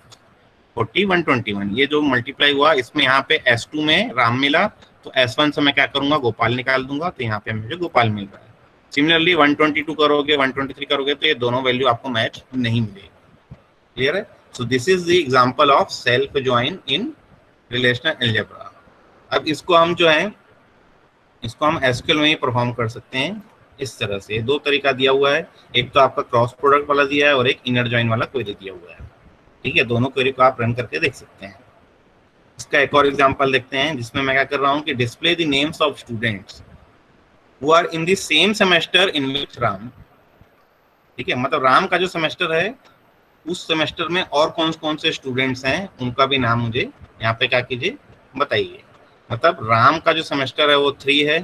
40 121, ये जो मल्टीप्लाई हुआ इसमें यहाँ पे S2 में राम मिला तो S1 से मैं क्या करूंगा गोपाल निकाल दूंगा, तो यहाँ पे मुझे गोपाल मिल रहा है। सिमिलरली 122 करोगे 123 करोगे तो ये दोनों वैल्यू आपको मैच नहीं मिलेगी। क्लियर है? So this is the example of self join in relational algebra. अब इसको हम जो है इसको हम एसक्यूएल में ही परफॉर्म कर सकते हैं इस तरह से। दो तरीका दिया हुआ है, एक तो आपका क्रॉस प्रोडक्ट वाला दिया है और एक इनर जॉइन वाला क्वेरी दिया हुआ है, ठीक है। दोनों क्वेरी को आप रन करके देख सकते हैं। इसका एक और एग्जांपल देखते हैं जिसमें मैं क्या कर रहा हूँ कि display the names of students who are in the same semester in which Ram, ठीक है। मतलब राम का जो सेमेस्टर है उस सेमेस्टर में और कौन कौन से स्टूडेंट्स हैं उनका भी नाम मुझे यहाँ पे क्या कीजिए बताइए। मतलब राम का जो सेमेस्टर है वो 3 है,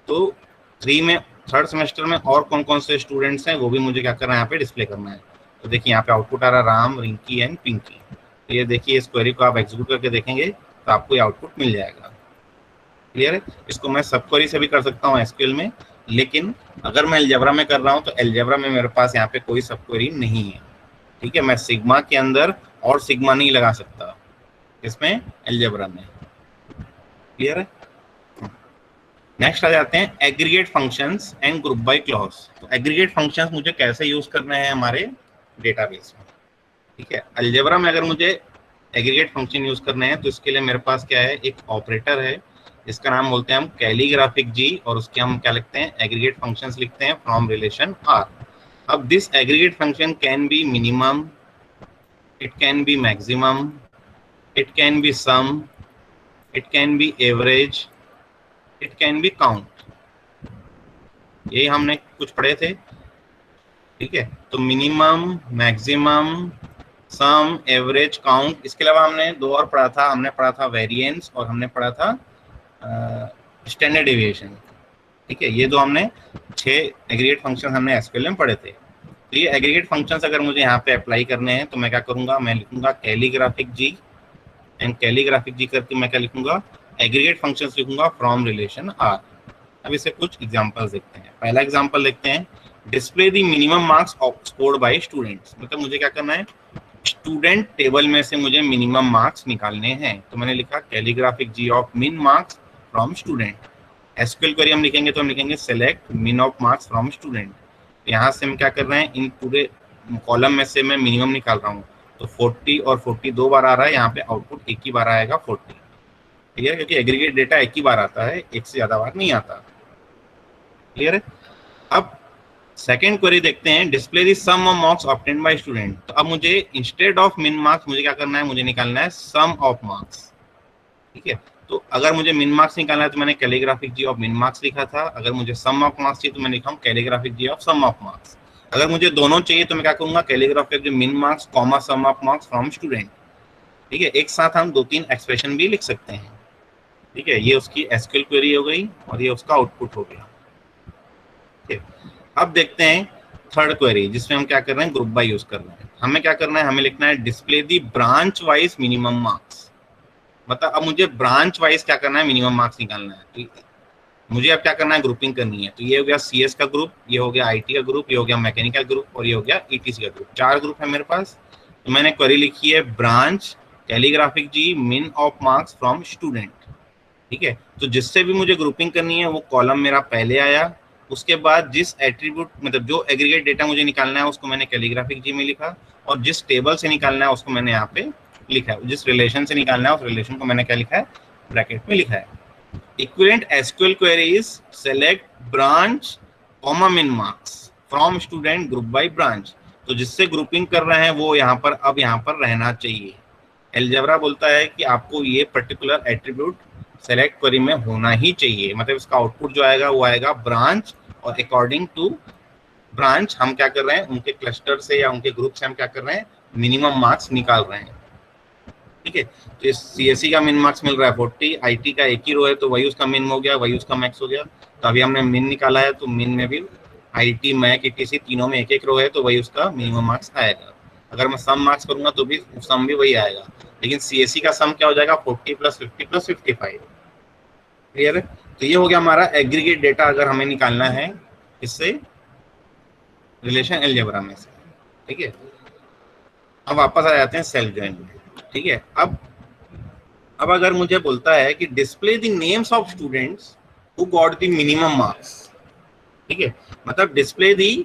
तो 3 में थर्ड सेमेस्टर में और कौन कौन से स्टूडेंट्स हैं वो भी मुझे क्या करना है यहाँ पे डिस्प्ले करना है। तो देखिए यहाँ पे आउटपुट आ रहा है राम, रिंकी एंड पिंकी। तो ये देखिए इस क्वेरी को आप एग्जीक्यूट करके देखेंगे तो आपको ये आउटपुट मिल जाएगा। क्लियर है? इसको मैं सब क्वेरी से भी कर सकता हूँ एसक्यूएल में, लेकिन अगर मैं अलजेब्रा में कर रहा हूँ तो अलजेब्रा में मेरे पास यहाँ पे कोई सब क्वेरी नहीं है, ठीक है। मैं सिग्मा के अंदर और सिग्मा नहीं लगा सकता इसमें अलजेब्रा में। क्लियर है? नेक्स्ट आ जाते हैं aggregate functions and group by clause. तो एग्रीगेट फंक्शंस मुझे कैसे यूज करने हैं हमारे डेटाबेस में, ठीक है। अलजेब्रा में अगर मुझे एग्रीगेट फंक्शन यूज करने हैं तो इसके लिए मेरे पास क्या है, एक ऑपरेटर है जिसका नाम बोलते हैं हम कैलीग्राफिक जी, और उसके हम क्या लिखते हैं एग्रीगेट फंक्शंस लिखते हैं फ्रॉम रिलेशन आर। अब this aggregate function can be minimum, it can be maximum, it can be sum, it can be average, it can be count. यही हमने कुछ पढ़े थे, ठीक है। तो minimum, maximum, sum, average, count. इसके अलावा हमने दो और पढ़ा था, हमने पढ़ा था वेरिएंस और हमने पढ़ा था स्टैंडर्ड डेविएशन, ठीक है। ये दो हमने 6 एग्रीगेट फंक्शन हमने एसक्यूएल में पढ़े थे। तो ये एग्रीगेट फंक्शंस अगर मुझे यहाँ पे अप्लाई करने हैं तो मैं क्या करूँगा, मैं लिखूंगा कैलीग्राफिक जी एंड कैलीग्राफिक जी करके मैं क्या लिखूंगा एग्रीगेट फंक्शंस लिखूंगा फ्रॉम रिलेशन आर। अब इसे कुछ एग्जांपल्स देखते हैं। पहला एग्जांपल देखते हैं, display the minimum marks scored by students. मतलब मुझे क्या करना है, स्टूडेंट टेबल में से मुझे मिनिमम मार्क्स निकालने हैं, तो मैंने लिखा कैलीग्राफिक जी ऑफ मिन marks from student. SQL query हम लिखेंगे तो हम लिखेंगे सेलेक्ट मिन ऑफ मार्क्स फ्रॉम स्टूडेंट। यहाँ से हम क्या कर रहे हैं, इन पूरे कॉलम में से मैं मिनिमम निकाल रहा हूँ, तो 40 और 40 दो बार आ रहा है, यहाँ पे आउटपुट एक ही बार आएगा 40, ठीक है, क्योंकि एग्रीगेट डेटा एक ही बार आता है, एक से ज्यादा बार नहीं आता। क्लियर है? अब सेकेंड क्वेरी देखते हैं, display the sum of marks obtained by student. तो अब मुझे इंस्टेड ऑफ मिन मार्क्स मुझे क्या करना है, मुझे निकालना है सम ऑफ मार्क्स, ठीक है। तो अगर मुझे मिन मार्क्स निकालना है तो मैंने कैलीग्राफिक जी ऑफ मिन मार्क्स लिखा था, अगर मुझे सम ऑफ मार्क्स चाहिए तो मैं लिखा हूँ calligraphic G of sum of marks. अगर मुझे दोनों चाहिए तो मैं क्या करूंगा, calligraphic G min marks comma sum of marks from student, ठीक है। एक साथ हम 2-3 एक्सप्रेशन भी लिख सकते हैं, ठीक है। ये उसकी एसक्यूएल क्वेरी हो गई और ये उसका आउटपुट हो गया, ठीक है। अब देखते हैं थर्ड क्वेरी जिसमें हम क्या कर रहे हैं, ग्रुप बाय यूज कर रहे हैं। हमें क्या करना है, हमें लिखना है डिस्प्ले दी ब्रांच वाइज मिनिमम मार्क्स। मतलब अब मुझे ब्रांच वाइज क्या करना है, मिनिमम मार्क्स निकालना है। तो मुझे अब क्या करना है, ग्रुपिंग करनी है। तो ये हो गया सीएस का ग्रुप, ये हो गया आईटी का ग्रुप, ये हो गया मैकेनिकल ग्रुप और ये हो गया ईटीसी का ग्रुप। 4 ग्रुप है मेरे पास। तो मैंने क्वेरी लिखी है ब्रांच कैलीग्राफिक जी मिन ऑफ मार्क्स फ्रॉम स्टूडेंट, ठीक है। तो जिससे भी मुझे ग्रुपिंग करनी है वो कॉलम मेरा पहले आया, उसके बाद जिस एट्रीब्यूट मतलब जो एग्रीगेट डेटा मुझे निकालना है उसको मैंने कैलीग्राफिक जी में लिखा, और जिस टेबल से निकालना है उसको मैंने यहाँ पे लिखा है, जिस रिलेशन से निकालना है उस रिलेशन को मैंने क्या लिखा है, ब्रैकेट में लिखा है। Equivalent SQL query is select branch comma min marks from student group by branch. तो जिससे ग्रुपिंग कर रहे हैं वो यहाँ पर अब यहाँ पर रहना चाहिए। अलजेब्रा बोलता है कि आपको ये पर्टिकुलर एट्रीब्यूट सेलेक्ट क्वेरी में होना ही चाहिए, मतलब इसका आउटपुट जो आएगा वो आएगा ब्रांच, और अकॉर्डिंग टू ब्रांच हम क्या कर रहे हैं, उनके क्लस्टर से या उनके ग्रुप से हम क्या कर रहे हैं, मिनिमम मार्क्स निकाल रहे हैं। ठीक है, तो इस सीएससी का मिन मार्क्स मिल रहा है 40, आईटी का एक ही रो है तो वही उसका मिन हो गया, वही उसका मैक्स हो गया। तो अभी हमने मिन निकाला है, तो मिन में भी आईटी मैक ईटीसी तीनों में एक एक रो है तो वही उसका मिनिमम मार्क्स आएगा। अगर मैं सम मार्क्स करूंगा तो भी सम भी वही आएगा, लेकिन सीएससी का सम क्या हो जाएगा, 40 + 50 + 55। क्लियर है? तो ये हो गया हमारा एग्रीगेट डेटा अगर हमें निकालना है इससे, रिलेशन अलजेब्रा में से। ठीक है, अब वापस आ जाते हैं सेल्फ जॉइन में। ठीक है, अब अगर मुझे बोलता है कि display the names of students who got the minimum marks. ठीक है, मतलब display the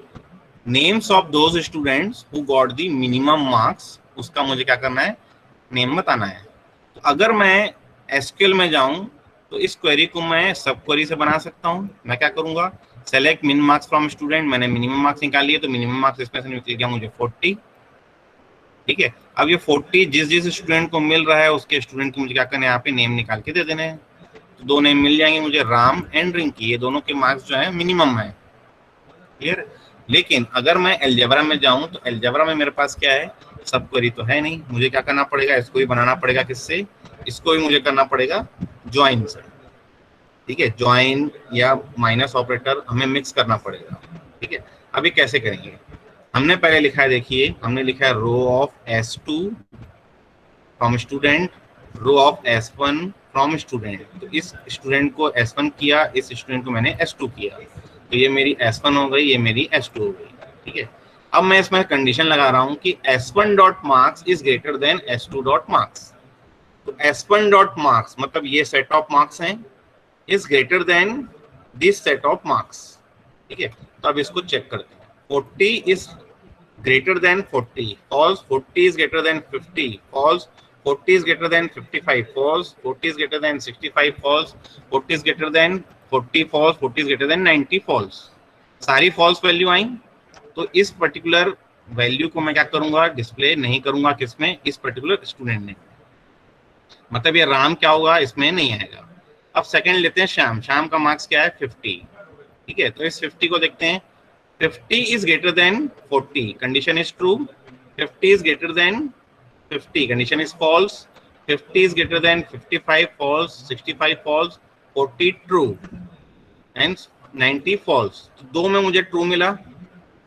names of those students who got the minimum marks, उसका मुझे क्या करना है, नेम बताना है। तो अगर मैं एसक्यूएल में जाऊं तो इस क्वेरी को मैं सब क्वेरी से बना सकता हूं। मैं क्या करूंगा, सेलेक्ट मिन मार्क्स फ्रॉम स्टूडेंट, मैंने मिनिमम मार्क्स निकाल लिए तो मिनिमम मार्क्स इसमें से निकल गया मुझे 40। ठीक है, अब ये 40 जिस जिस स्टूडेंट को मिल रहा है उसके स्टूडेंट को मुझे क्या करना है, यहाँ पे नेम निकाल के दे देने हैं। तो दो नेम मिल जाएंगे मुझे, राम एंड रिंकी, ये दोनों के मार्क्स जो है मिनिमम है। क्लियर? लेकिन अगर मैं अलजेब्रा में जाऊं तो अलजेब्रा में मेरे पास क्या है, सब क्वेरी तो है नहीं, मुझे क्या करना पड़ेगा, इसको भी बनाना पड़ेगा। किससे? इसको भी मुझे करना पड़ेगा ज्वाइन से। ठीक है, ज्वाइन या माइनस ऑपरेटर हमें मिक्स करना पड़ेगा। ठीक है, अभी कैसे करेंगे, हमने पहले लिखा है, देखिए हमने लिखा है rho of S2 from student, rho of S1 from student. तो इस स्टूडेंट को S1 किया, इस स्टूडेंट को मैंने S2 किया, तो ये मेरी S1 हो गई, ये मेरी S2 हो गई। ठीक है, अब मैं इसमें कंडीशन लगा रहा हूं कि S1 dot marks is greater then S2 dot marks. तो S1 डॉट मार्क्स मतलब ये सेट ऑफ मार्क्स हैं, is greater then this set of marks. ठीक है, तो अब इसको चेक करते हैं। 40 is greater than 40, false. 40 is greater than 50, false. 40 is greater than 55, false. 40 is greater than 65, false. 40 is greater than 40, false. 40 is greater than 90, false. सारी false value आई, तो इस पर्टिकुलर वैल्यू को मैं क्या करूंगा, डिस्प्ले नहीं करूंगा किसमें, इस पर्टिकुलर स्टूडेंट ने, मतलब ये राम क्या होगा, इसमें नहीं आएगा। अब सेकंड लेते हैं श्याम, श्याम का मार्क्स क्या है 50। ठीक है, तो इस 50 को देखते हैं, 50 is greater than 40, condition is true. 50 is greater than 50, condition is false. 50 is greater than 55, false. 65 false. 40 true and 90 false. तो दो में मुझे ट्रू मिला,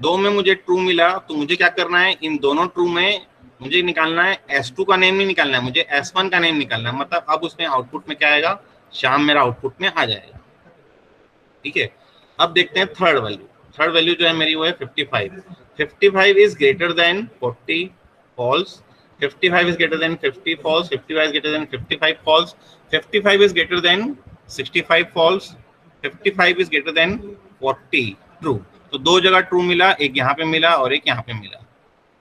दो में मुझे ट्रू मिला, तो मुझे क्या करना है, इन दोनों ट्रू में मुझे निकालना है, S2 का नेम नहीं निकालना है, मुझे S1 का नेम निकालना है। मतलब अब उसमें आउटपुट में क्या आएगा, श्याम मेरा आउटपुट में आ जाएगा। ठीक है, अब देखते हैं थर्ड वैल्यू। थर्ड वैल्यू जो है मेरी वो है 55। 55 is greater than 40, false. 55 is greater than 50, false. 55 is greater than 55, false. 55 is greater than 65, false. 55 is greater than 40, true. तो दो जगह ट्रू मिला, एक यहाँ पे मिला और एक यहाँ पे मिला,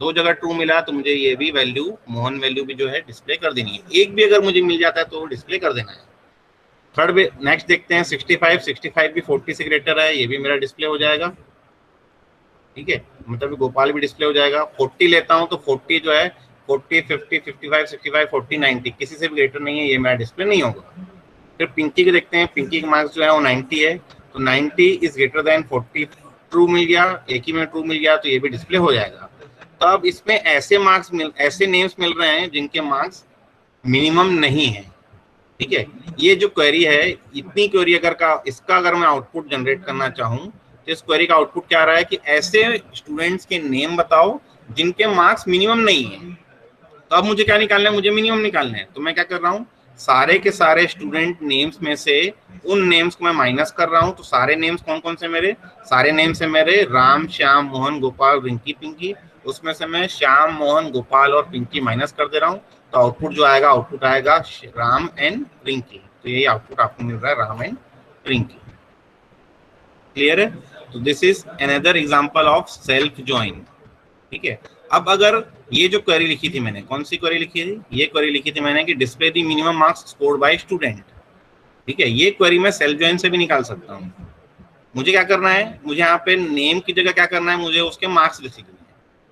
दो जगह ट्रू मिला, तो मुझे ये भी वैल्यू, मोहन वैल्यू भी जो है डिस्प्ले कर देनी है। एक भी अगर मुझे मिल जाता है तो डिस्प्ले कर देना है। थर्ड भी नेक्स्ट देखते हैं, 65 भी 40 से ग्रेटर है, ये भी मेरा डिस्प्ले हो जाएगा। ठीक है, मतलब गोपाल भी डिस्प्ले हो जाएगा। 40 लेता हूं तो 40 जो है 40, 50, 55, 65, 40, 90 किसी से भी ग्रेटर नहीं है, ये मेरा डिस्प्ले नहीं होगा। फिर पिंकी के देखते हैं, पिंकी का मार्क्स जो है वो 90 है, तो 90 इज ग्रेटर देन 40, ट्रू मिल गया, एक ही में ट्रू मिल गया, तो ये भी डिस्प्ले हो जाएगा। तो अब इसमें ऐसे नेम्स मिल रहे हैं जिनके मार्क्स मिनिमम नहीं है। ठीक है, ये जो क्वेरी है, इतनी क्वेरी इसका अगर मैं आउटपुट जनरेट करना चाहूँ तो इस क्वेरी का आउटपुट क्या आ रहा है कि ऐसे स्टूडेंट्स के नेम बताओ जिनके मार्क्स मिनिमम नहीं है। तो अब मुझे क्या निकालना है, मुझे मिनिमम निकालना है। तो मैं क्या कर रहा हूँ, सारे के सारे स्टूडेंट नेम्स में से उन नेम्स को मैं माइनस कर रहा हूँ। तो सारे नेम्स कौन कौन से मेरे, सारे नेम्स है मेरे राम, श्याम, मोहन, गोपाल, रिंकी, पिंकी। उसमें से मैं श्याम, मोहन, गोपाल और पिंकी माइनस कर दे रहा हूँ, तो आउटपुट जो आएगा, आउटपुट आएगा राम एंड रिंकी। तो यही आउटपुट आपको मिल रहा है, राम एंड रिंकी। क्लियर है? तो this is another example of self join. ठीक है, अब अगर ये जो क्वेरी लिखी थी मैंने, कौन सी क्वेरी लिखी थी, ये क्वेरी लिखी थी मैंने कि display the minimum marks scored by student. ठीक है, ये क्वेरी मैं सेल्फ ज्वाइन से भी निकाल सकता हूँ। मुझे क्या करना है, मुझे यहाँ पे नेम की जगह क्या करना है, मुझे उसके मार्क्स लिखने हैं।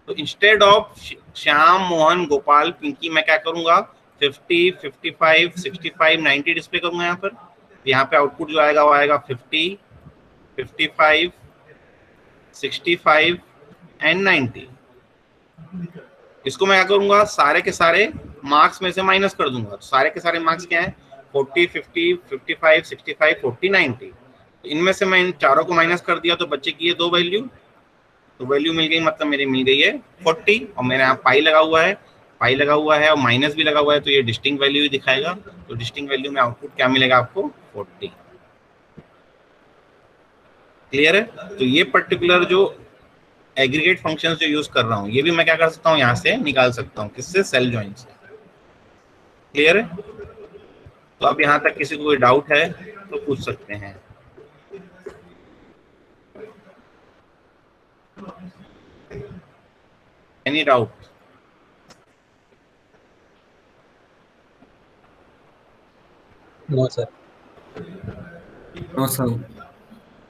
तो इंस्टेड ऑफ श्याम, मोहन, गोपाल, पिंकी, मैं क्या करूंगा 50, 55, 65, 90 डिस्प्ले करूंगा यहाँ पर। यहाँ पे आउटपुट जो आएगा वो आएगा 50, 55, 65 एंड 90। इसको मैं क्या करूंगा, सारे के सारे मार्क्स में से माइनस कर दूंगा। तो सारे के सारे मार्क्स क्या है 40, 50, 55, 65, 40, 90। इनमें से मैं इन चारों को माइनस कर दिया तो बच्चे की ये दो वैल्यू, तो वैल्यू मिल गई, मतलब मेरी मिल गई है 40। और मेरे यहाँ पाई लगा हुआ है, पाई लगा हुआ है और माइनस भी लगा हुआ है, तो ये डिस्टिंक्ट वैल्यू ही दिखाएगा। तो डिस्टिंक्ट वैल्यू में आउटपुट क्या मिलेगा आपको 40। क्लियर है? तो ये पर्टिकुलर जो एग्रीगेट फंक्शंस जो यूज कर रहा हूँ ये भी मैं क्या कर सकता हूँ यहाँ से निकाल सकता हूँ, किससे, सेल जॉइन से। क्लियर है? तो अब यहाँ तक किसी को कोई डाउट है तो पूछ सकते हैं। Any doubt? No sir. No sir.